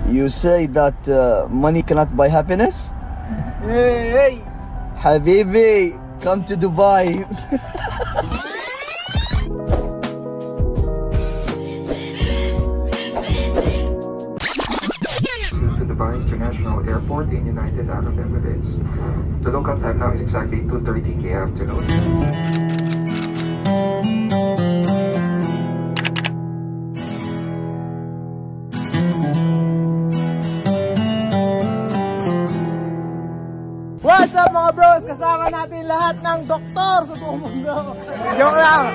You say that money cannot buy happiness? Hey! Habibi, come to Dubai. To Dubai International Airport in United Arab Emirates. The local time now is exactly 2:30 in the afternoon. What's up mga bros? Kasama natin lahat ng doktor sa buong mundo. Joke lang.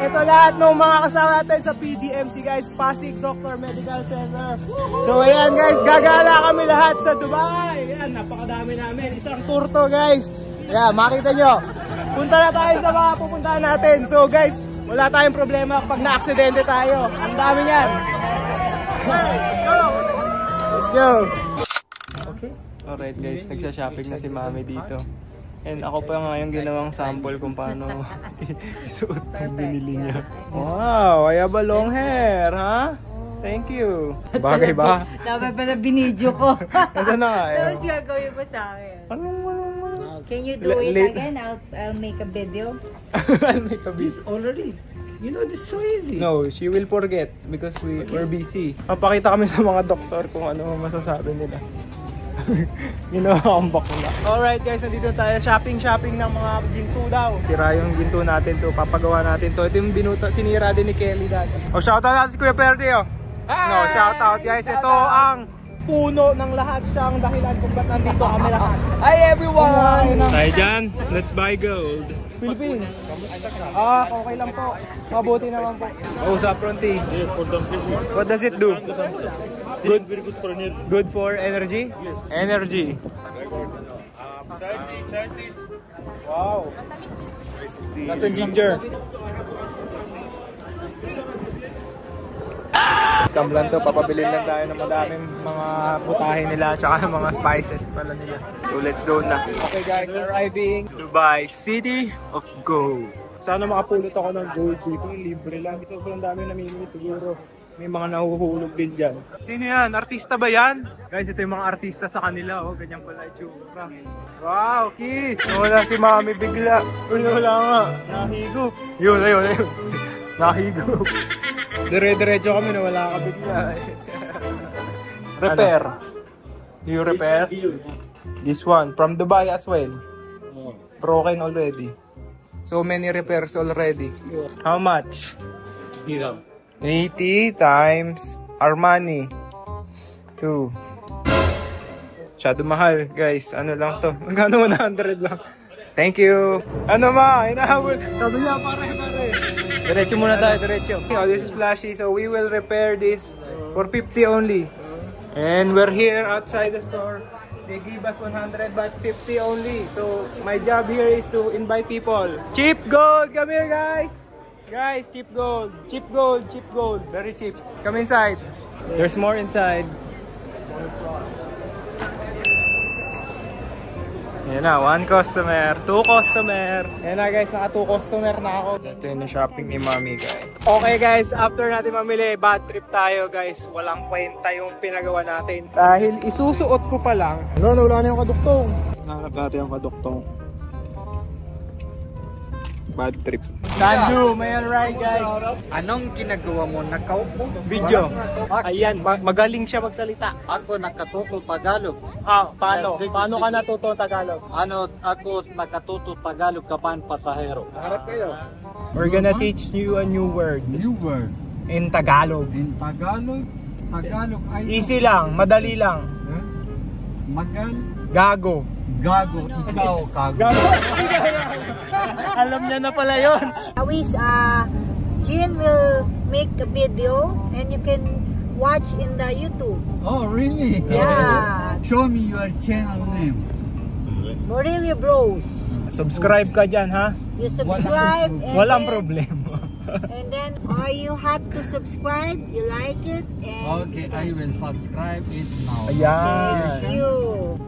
Ito lahat ng mga kasama natin sa PDMC guys, Pasig Doctor Medical Center. So ayan guys, gagala kami lahat sa Dubai. Ayan, napakadami namin. Isang tour to guys. Ayan, makita nyo. Punta na tayo sa mga pupuntahan natin. So guys, wala tayong problema kapag na-aksidente tayo. Ang dami yan. Let's go. Okay. Alright guys, nagsha-shopping na si Mami dito. And ako pa ngayon ginawang sample kung paano isuot ang binili niya. Wow, I have a long hair, ha? Thank you. Bagay ba? Dapat pala binidyo ko. Ito na nga. Tapos gagawin mo sa akin. Anong? Can you do it again? I'll make a video. I'll make a video. Already. You know, this is so easy. No, she will forget because we're busy. Papakita kami sa mga doktor kung ano masasabi nila. Ginawa akong bakla. Alright guys, nandito tayo shopping ng mga ginto daw. Sira yung ginto natin, so papagawa natin to. Ito yung binuta, sinira din ni Kelly dati. Oh, shoutout natin si Kuya Perdi, oh. No, shoutout guys. Ito ang puno ng lahat, siyang dahilan kung ba't nandito kami lahat. Hi everyone! Tayo dyan, let's buy gold. Philippines. Okay lang po. Mabuti naman po. Oh, saffron tea. What does it do? Good, very good for energy. Good for energy? Yes. Energy. Chai tea. Wow. That's a ginger. Scam lang to, papabilin lang tayo ng madaming mga putahe nila tsaka mga spices pala nila. So let's go na. Okay guys, arriving Dubai City of Gold. Sana makapulot ako ng gold dito, libre lang. Sobrang dami namimili siguro. May mga nahuhulog din dyan. Sino yan? Artista ba yan? Guys, ito yung mga artista sa kanila. Oh, ganyan pala itsura. Wow, kiss! Nawala si Mami bigla. Wala nga. Nahigop. Yun. Nahigop. Dire-diretso kami, nawala ka bigla. Repair. Do you repair? This one. From Dubai as well. Broken already. So many repairs already. How much? 80 times Armani 2. Masyado mahal guys. Ano lang to? Magkano 100 lang. Thank you. Ano ma? Inahabol. Sabi niya pare. Diretso muna tayo, diretso. Oh, this is flashy. So we will repair this for 50 only. And we're here outside the store. They give us 100 but 50 only. So my job here is to invite people. Cheap gold. Come here guys. Guys, cheap gold. Very cheap. Come inside. There's more inside. Yan na, 1 customer, 2 customer. Yan na guys, naka 2 customer na ako. Ito yung shopping ni Mami guys. Okay guys, after natin mamili, bad trip tayo guys. Walang kwenta yung pinagawa natin. Dahil isusuot ko pa lang. Wala na yung kaduktong. Nahanap natin yung kaduktong. Bad trip. Sanju, may alright guys. Anong ginagawa mo? Nakaupo? Video. Ayan, magaling siya magsalita. Ako nakatuto Tagalog. Paano? Paano ka natuto Tagalog? Ako nakatuto Tagalog kapan pasahero. Harap kayo. We're gonna teach you a new word. New word. In Tagalog. In Tagalog? Tagalog ay... Easy lang, madali lang. Magal? Gago. Gago. Ikaw, kago. Gago. Alam niya na pala yun. I wish Jean will make a video and you can watch in the YouTube. Oh, really? Yeah. Show me your channel name. Morelia Bros. Subscribe ka dyan ha. You subscribe and Walang then, problema. And then Or you have to subscribe, you like it, and Okay, I will subscribe it now. Ayan. thank you.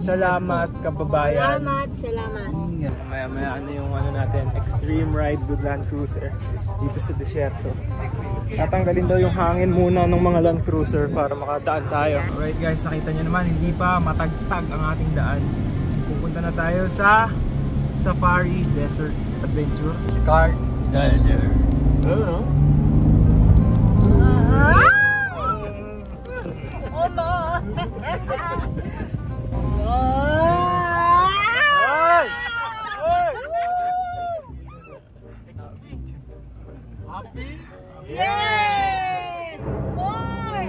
Salamat kababayan. Salamat. Maya-maya ano yung ano natin, extreme ride with Land Cruiser dito sa desierto. Tatanggalin daw yung hangin muna ng mga Land Cruiser para makadaan tayo. Alright guys, nakita nyo naman, hindi pa matagtag ang ating daan. Pupunta na tayo sa Safari Desert Adventure. Start Desert. Oh no! Yay! Boy!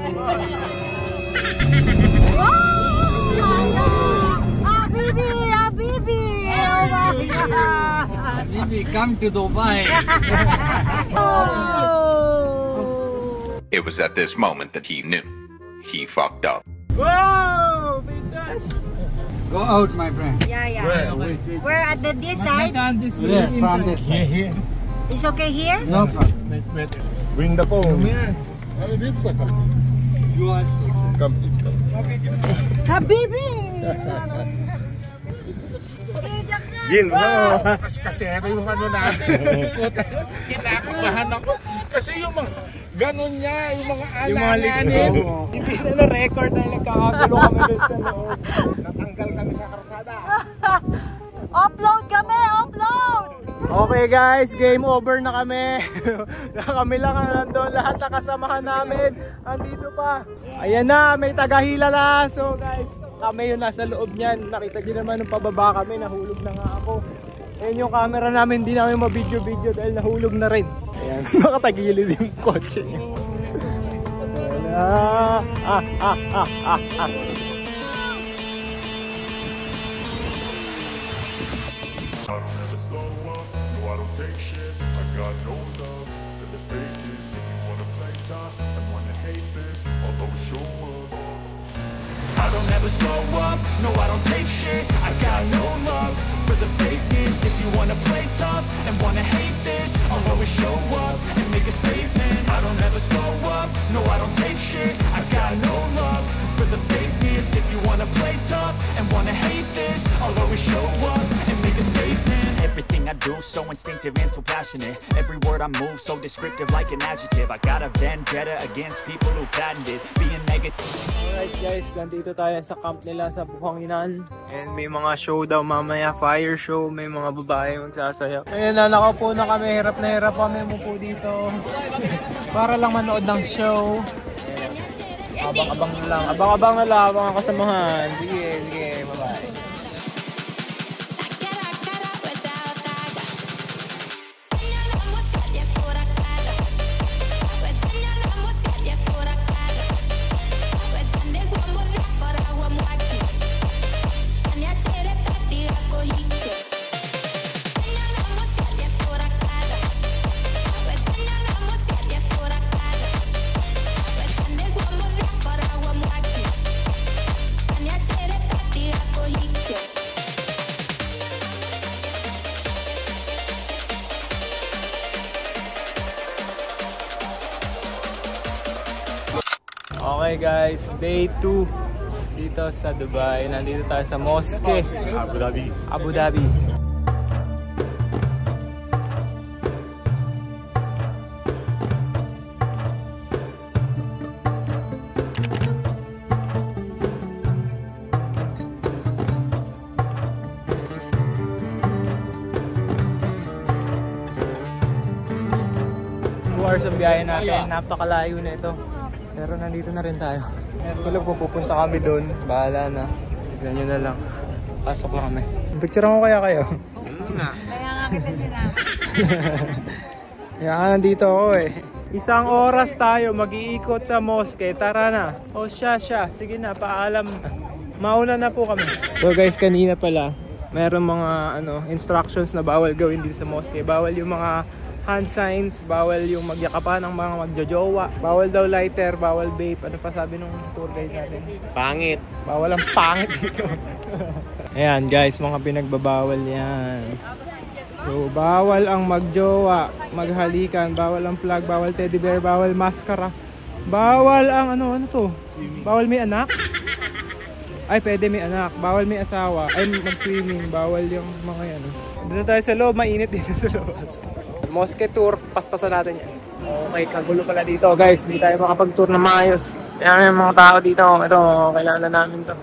Habibi! Habibi! Oh my God! Habibi, come to Dubai. Oh! It was at this moment that he knew. He fucked up. Wow! May dust! Go out, my friend. Yeah. We're at this side. This Yeah, from this side. Here. It's okay here? No problem. Bring the phone. Habibi! Jin, Kasi ano yung ano natin. Kinakabahan ako. Kasi yung mga ganon niya, yung mga alanganin. Hindi na na-record dahil nagkakagulo kami doon sa loob. Natanggal kami sa karsada. Upload kami! Upload! Okay guys, game over na kami. Kami lang ang nandun. Lahat na kasamahan namin andito pa. Ayan na, may tagahila na. So guys, kami yung nasa loob niyan. Nakita nyo naman nung pababa kami, nahulog na nga ako. Ayan yung camera namin, hindi namin mabidyo-video dahil nahulog na rin. Ayan, nakatagilid yung kotse niya. I don't ever slow up, no I don't take shit. I got no love for the fakeness. If you wanna play tough and wanna hate this, I'll always show up. I don't ever slow up, no I don't take shit. I got no love for the fakeness. If you wanna play tough and wanna hate this, I'll always show up and make a statement. I don't ever slow up, no I don't take shit. I got no love for the fakeness. If you wanna play tough and wanna hate this, I'll always show up and make a statement. Everything I do so instinctive and so passionate. Every word I move so descriptive like an adjective. I got a vendetta against people who patented being negative. Alright guys, nandito tayo sa camp nila sa Buhanginan. And may mga show daw mamaya, fire show. May mga babae magsasayaw. Ayan na, nakaupo na kami. Hirap na hirap kami umupo dito. Para lang manood ng show. Abang-abang na lang. Abang-abang na lang mga kasamahan. Sige, bye-bye. Okay guys, day 2 dito sa Dubai. Nandito tayo sa mosque Abu Dhabi. Hours ang biyahe natin, napakalayo na ito. Pero nandito na rin tayo. Kung pupunta kami doon, bahala na. Tignan nyo na lang. Pasok lang kami. Picture mo kaya kayo? Kaya nga kita sila. Kaya nga nandito ako eh. Isang oras tayo mag-iikot sa mosque. Tara na. O siya. Sige na, paalam na. Mauna na po kami. So guys, kanina pala, mayroong mga instructions na bawal gawin dito sa mosque. Bawal yung mga hand signs, bawal yung magyakapan ng mga magjojowa, bawal daw lighter, bawal vape. Ano pa sabi nung tour guide natin? Pangit. Bawal ang pangit dito. Ayan guys, mga pinagbabawal yan. So, bawal ang magjowa, maghalikan, bawal ang flag, bawal teddy bear, bawal maskara. Bawal ang ano to? Bawal may anak? Ay, pwede may anak. Bawal may asawa. Ay, mag-swimming. Bawal yung mga yan. Dito tayo sa loob. Mainit dito sa labas. Mosque tour. Paspasan natin yan. Okay, kagulo pala dito guys. Hindi tayo makapag-tour na maayos. Kaya yung mga tao dito. Ito, kailangan na namin to.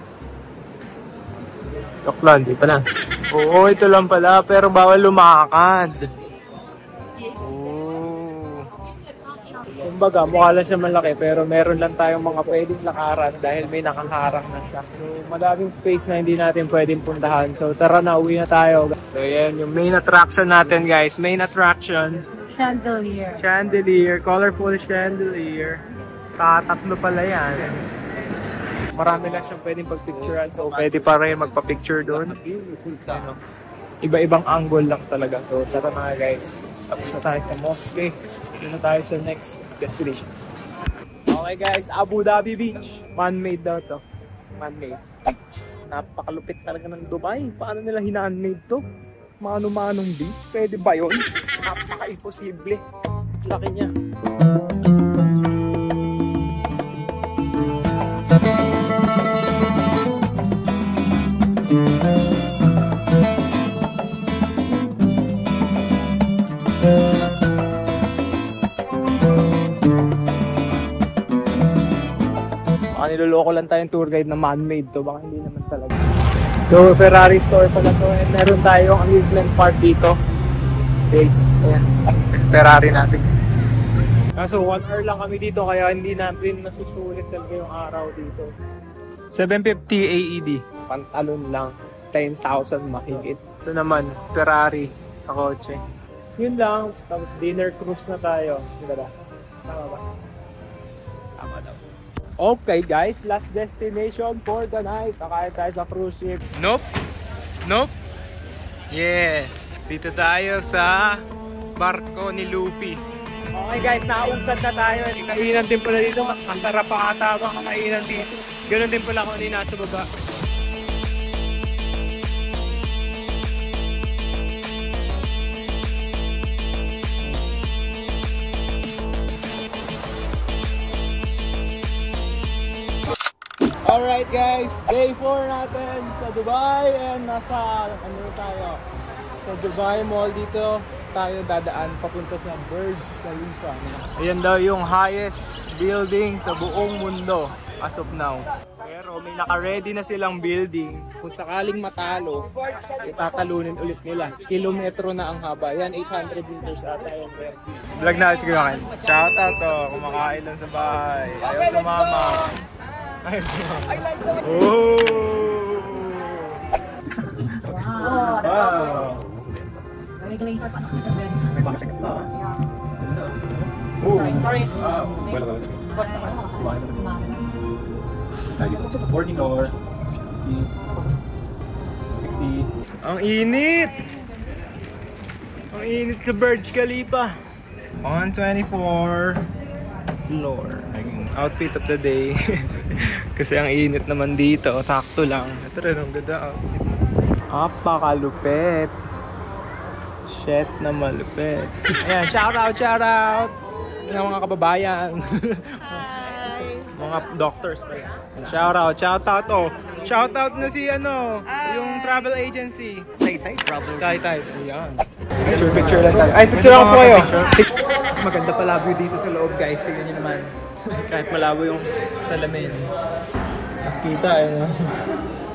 Joke lang, di pala. Oo, ito lang pala. Pero bawal lumakad. Kumbaga, mukha lang siya malaki pero meron lang tayong mga pwedeng lakaran dahil may nakaharang na siya. So, madaming space na hindi natin pwedeng puntahan. So, tara na, uwi na tayo. So, yan yung main attraction natin guys. Main attraction. Chandelier. Chandelier. Colorful chandelier. Tatlo pala yan. Marami lang siyang pwedeng pagpicturean. So, pwede pa rin magpa-picture doon. Ano, iba-ibang angle lang talaga. So, tara na guys. Tapos na tayo sa mosque. Doon na tayo sa next destination. Okay guys, Abu Dhabi Beach. Man-made daw to. Man-made. Napakalupit talaga ng Dubai. Paano nila hinaan-made to? Mano-manong beach? Pwede ba yun? Napaka-imposible. Laki niya. Niloloko lang tayong tour guide na man-made to, baka hindi naman talaga. So, Ferrari store pala to and meron tayong amusement park dito. Guys, ayan, Ferrari natin. Kaso 1 hour lang kami dito kaya hindi natin nasusulit talaga yung araw dito. 750 AED. Pantalon lang, 10,000 mahigit. Ito naman, Ferrari sa kotse. Yun lang, tapos dinner cruise na tayo. Diba ba? Tama ba? Tama daw. Okay guys, last destination for the night. Kakain tayo sa cruise ship. Nope. Nope. Yes. Dito tayo sa barko ni Luffy. Okay guys, nausad na tayo. Kainan din pala dito. Mas masarap pa ata ang kainan dito. Ganun din pala kung hindi nasa baba. Alright guys, day 4 natin sa Dubai and nasa ano tayo sa Dubai Mall. Dito tayo dadaan papunta sa Burj Khalifa. Ayan daw yung highest building sa buong mundo as of now. Pero may naka-ready na silang building. Kung sakaling matalo, itatalunin ulit nila. Kilometro na ang haba. Yan, 800 meters ata yung ready. Vlog na si Kuya Ken. Shout out to, kumakain lang sa bahay. Ayaw sa mama. Oh! Wow! Sorry. Just a boarding door. 60. Ang init! Ang init sa Burj Khalifa. 124 floor. Outfit of the day. Kasi ang init naman dito, takto lang. Ito rin, ang ganda outfit. Apakalupit. Shit na malupit. Ayan, shout out! Yung mga kababayan. Mga doctors pa yan. Shout out oh. Shout out na si ano, yung travel agency. Taytay Travel. Taytay. Ayan. Picture lang tayo. Ay, picture ako po kayo. Mas maganda pala view dito sa loob guys. Tingnan nyo naman. Kahit malabo yung salamin. Mas kita eh.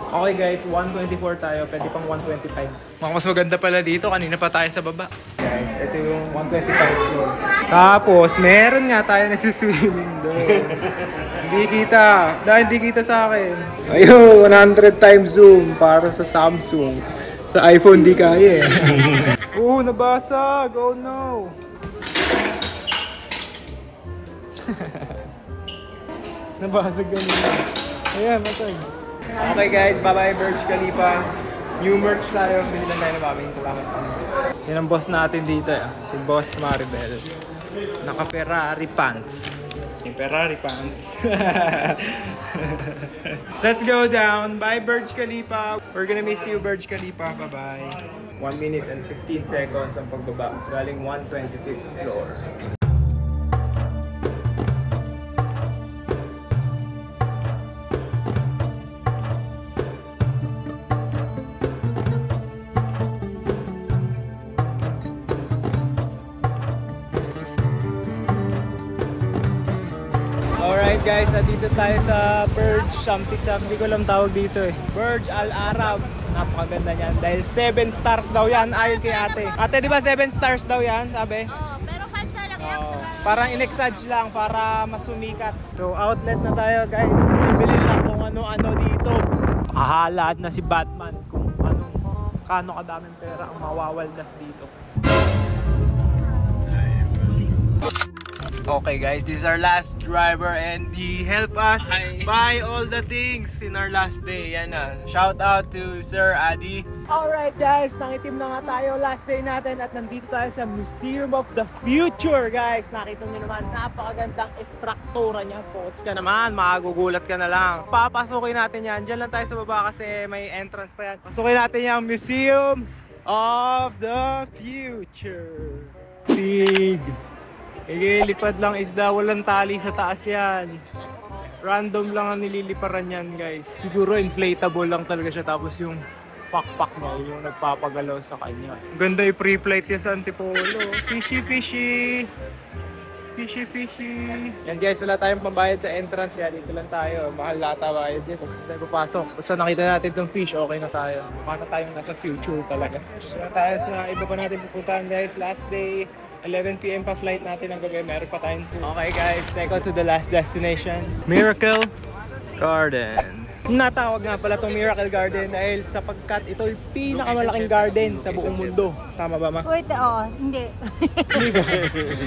Okay guys, 124 tayo. Pwede pang 125. Mas maganda pala dito. Kanina pa tayo sa baba. Guys, ito yung 125 floor. Tapos, meron nga tayo nagsiswimming doon. Hindi kita. Dahil hindi kita sa akin. Ayun, 100 times zoom para sa Samsung. Sa iPhone di kaya eh. Nabasag! Oh no! Nabasag ganun. Ayan, matag. Okay guys, bye-bye Burj Khalifa. New merch tayo. Binilan tayo na babing. Salamat po. Yan ang boss natin dito. Si Boss Maribel. Naka-Ferrari pants. Yung Ferrari pants. Let's go down. Bye Burj Khalifa. We're gonna miss you Burj Khalifa. Bye-bye. 1 minute and 15 seconds ang pagbaba. Galing 125th floor. Alright guys, dito tayo sa Burj something, hindi ko alam tawag dito eh. Burj Al Arab. Napakaganda niyan dahil 7 stars daw yan ayon kay ate. Ate, di ba 7 stars daw yan, sabi? Oo, pero kansa lang yan. Parang in-exage lang para masumikat. So outlet na tayo guys. Bili lang kung ano-ano dito. Kahalad na si Batman kung kano kadaming pera ang mawawaldas dito. Okay guys, this is our last driver and he helped us buy all the things in our last day. Yan na. Shout out to Sir Adi. Alright guys, nangitim na nga tayo last day natin at nandito tayo sa Museum of the Future guys. Nakita nyo naman, napakagandang estruktura niya. Pot ka naman, magugulat ka na lang. Papasukin natin yan. Diyan lang tayo sa baba kasi may entrance pa yan. Pasukin natin yung Museum of the Future. Big. Ililipad lang isda, walang tali sa taas yan. Random lang ang nililiparan yan guys. Siguro inflatable lang talaga siya tapos yung pakpak mo yung nagpapagalaw sa kanya. Ganda yung pre-flight yan sa Antipolo. Fishy fishy. Fishy fishy. Yan guys, wala tayong pambayad sa entrance kaya dito lang tayo. Mahal lata bayad dito. Hindi tayo papasok. Basta nakita natin itong fish, okay na tayo. Mukha na tayong nasa future talaga. Wala tayo sa iba pa natin pupuntahan guys. Last day. 11 PM pa flight natin ng gabi, meron pa tayong tour. Okay guys, take on to the last destination. Miracle Garden. Natawag nga pala itong Miracle Garden dahil sapagkat ito ay pinakamalaking garden sa buong mundo. Tama ba ma? Wait, hindi.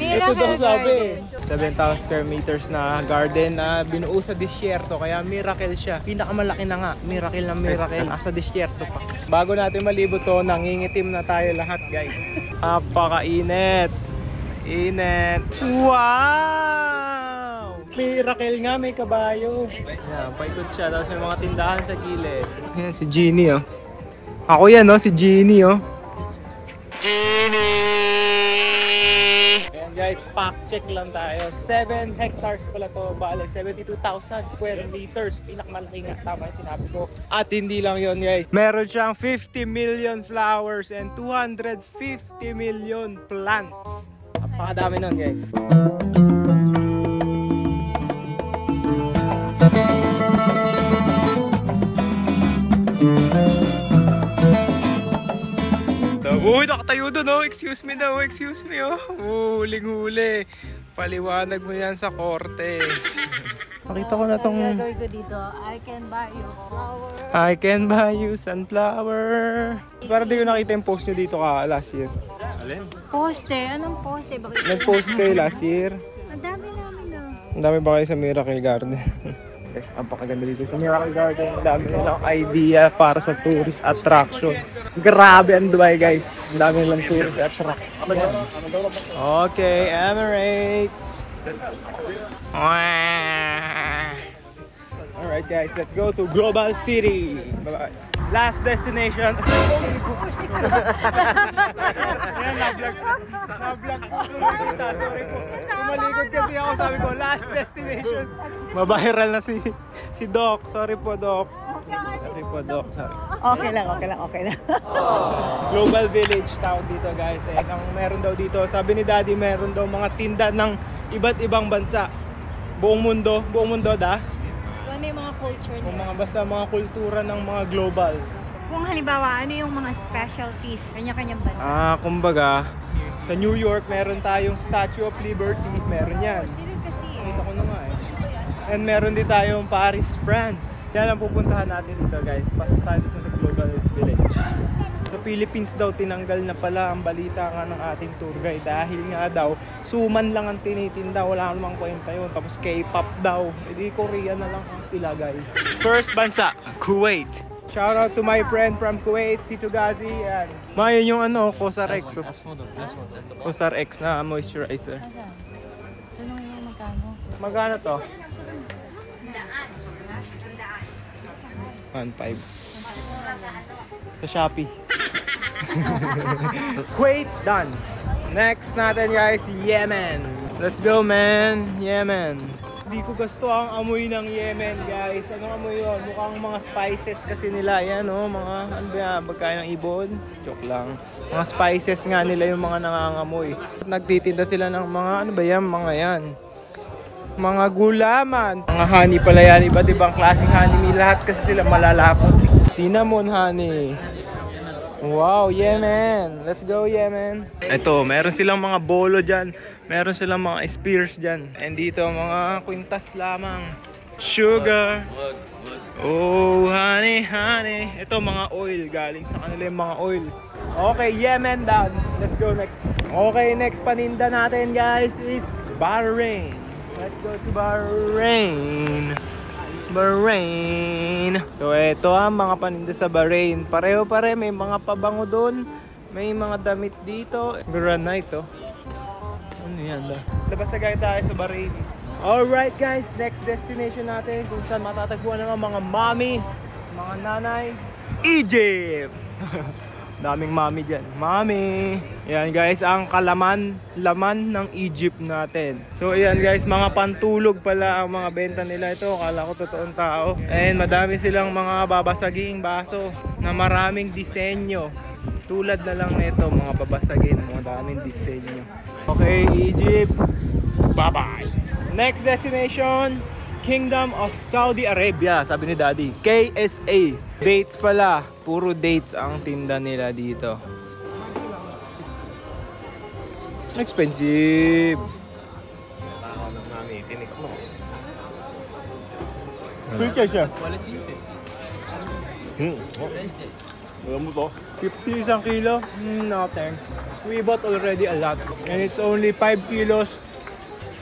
Ito daw sabi. 7,000 square meters na garden na binuo sa disyerto kaya miracle siya. Pinakamalaki na nga, miracle na miracle. Nasa disyerto pa. Bago natin malibot to, nangingitim na tayo lahat guys. Napakainit. Init. Wow! Miracle nga, may kabayo. Yan, paikot siya. Tapos may mga tindahan sa gilid. Ayan, si Genie oh. Ako yan oh, si Genie oh. Genie! Ayan guys, fact check lang tayo. 7 hectares pala to. Bale, 72,000 square meters. Pinakamalaki nga, tama yung sinabi ko. At hindi lang yon guys. Meron siyang 50 million flowers and 250 million plants. Napakadami nun guys. Uy, nakatayo doon oh. Excuse me daw, excuse me oh. Huling-huli. Paliwanag mo yan sa korte. Nakita ko na tong... Gagawin ko dito, I can buy you flower. I can buy you sunflower. Para di ko nakita yung post nyo dito last year. Alin? Poste? Anong poste? Nag-post kayo last year. Ang dami namin na. Ang dami ba kayo sa Miracle Garden? Yes, napakaganda dito sa Miracle Garden. Ang dami nilang idea para sa tourist attraction. Grabe ang Dubai guys. Ang dami nilang tourist attraction. Okay, Emirates. Alright guys, let's go to Global City. Bye-bye. Last destination. Ayan, na-vlog ko kita. Sorry po. Kumalikod kasi ako, sabi ko, last destination. Mabiral na si Doc. Sorry po, Doc. Sorry po, Doc. Sorry. Okay lang. Global Village tawag dito guys. Ang meron daw dito, sabi ni Daddy, meron daw mga tinda ng iba't ibang bansa. Buong mundo da? Ano yung mga culture niya? Basta mga kultura ng mga global. Kung halimbawa, ano yung mga specialties kanya-kanyang bansa? Kumbaga, sa New York meron tayong Statue of Liberty, meron yan. Nakita ko na nga eh. And meron din tayong Paris, France. Yan ang pupuntahan natin dito guys. Pasok tayo sa Global Village. Sa Philippines daw, tinanggal na pala ang balita nga ng ating tour guide dahil nga daw, suman lang ang tinitinda, wala namang kwenta yun. Tapos K-pop daw, edi Korea na lang ang ilagay. First bansa, Kuwait. Shout out to my friend from Kuwait, Tito Gazi. And mayon yung Cosrx. Cosrx na moisturizer. Tanong yung magkano? Magkano to? 1.5. Sa Shopee. Kuwait, done. Next natin guys, Yemen. Let's go man, Yemen. Hindi ko gusto ang amoy ng Yemen guys. Anong amoy yun? Mukhang mga spices kasi nila. Yan o, mga ano ba, pagkain ng ibon? Joke lang. Mga spices nga nila yung mga nangangamoy. Nagtitinda sila ng mga ano ba yan? Mga yan. Mga gulaman. Mga honey pala yan. Iba't ibang klaseng honey. Lahat kasi sila malalapot. Cinnamon honey. Wow, Yemen. Let's go, Yemen. Ito, meron silang mga bolo dyan. Meron silang mga spears dyan. And dito, mga kwintas lamang. Sugar. Oh, honey, honey. Ito, mga oil. Galing sa kanila yung mga oil. Okay, Yemen down. Let's go next. Okay, next paninda natin, guys, is Bahrain. Let's go to Bahrain. Bahrain. So ito ang mga paninda sa Bahrain. Pareho-pare, may mga pabango doon. May mga damit dito. Granite oh. Ano yan ba? Labas na guys tayo sa Bahrain. Alright guys, next destination natin kung saan matatagpuan ng mga mami, mga nanay, Egypt. Daming mami dyan. Mami! Ayan guys, ang laman ng Egypt natin. So ayan guys, mga pantulog pala ang mga benta nila ito. Akala ko totoong tao. And madami silang mga babasaging baso na maraming disenyo. Tulad na lang nito, mga babasagin. Mga daming disenyo. Okay, Egypt. Bye-bye! Next destination, Kingdom of Saudi Arabia. Sabi ni Daddy, KSA. Dates pala. Puro dates ang tinda nila dito. Expensive. Pwede siya. Quality 50 isang kilo? No thanks. We bought already a lot. And it's only 5 kilos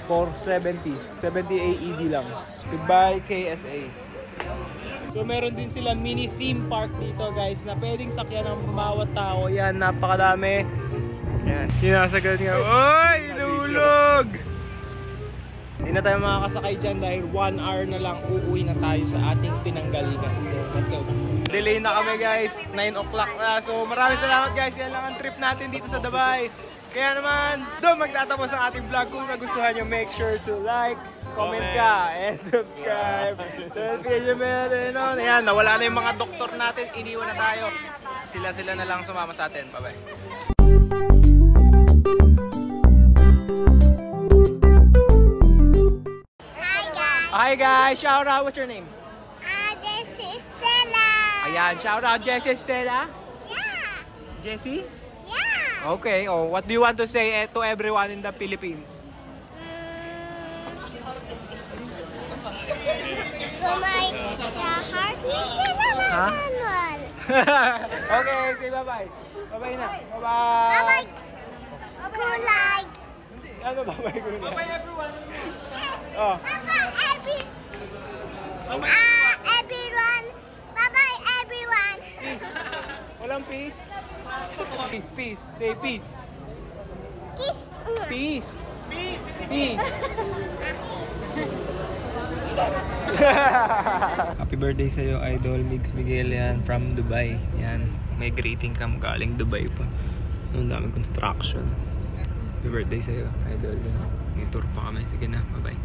for 70 AED lang. Goodbye KSA. So meron din sila mini theme park dito guys na pwedeng sakyan ng bawat tao. Yan, napakadami. Yan, sinasagad nga. Oy, lulog! Hindi na tayo makakasakay dyan dahil 1 hour na lang uuwi na tayo sa ating pinanggalingan. So let's go. Delay na kami guys, 9 o'clock na. So maraming salamat guys, yan lang ang trip natin dito sa Dubai. Kaya naman, doon magtatapos ang ating vlog. Kung nagustuhan nyo, make sure to like, comment ka, and subscribe. So, notification bell, turn on. Ayan, nawala na yung mga doktor natin. Iniwan na tayo. Sila na lang sumama sa atin. Bye-bye. Hi guys. Hi guys. Shout out. What's your name? This is Stella. Ayan, shout out. Jessie Stella? Yeah. Jessie? Yeah. Okay. Oh, what do you want to say to everyone in the Philippines? Huh? Okay, say bye-bye. Bye-bye na. Bye-bye. Bye-bye. Good night. Ano bye-bye ko na? Bye-bye everyone. Oh. Bye-bye everyone. Bye-bye everyone. Peace. Walang peace? Peace, peace. Say peace. Kiss. Peace. Peace. Peace. Happy birthday sa'yo, Idol Migs Miguel yan from Dubai. Yan, may greeting cam galing Dubai pa. Ang daming construction. Happy birthday sa'yo, Idol. May tour pa kami. Sige na, bye-bye.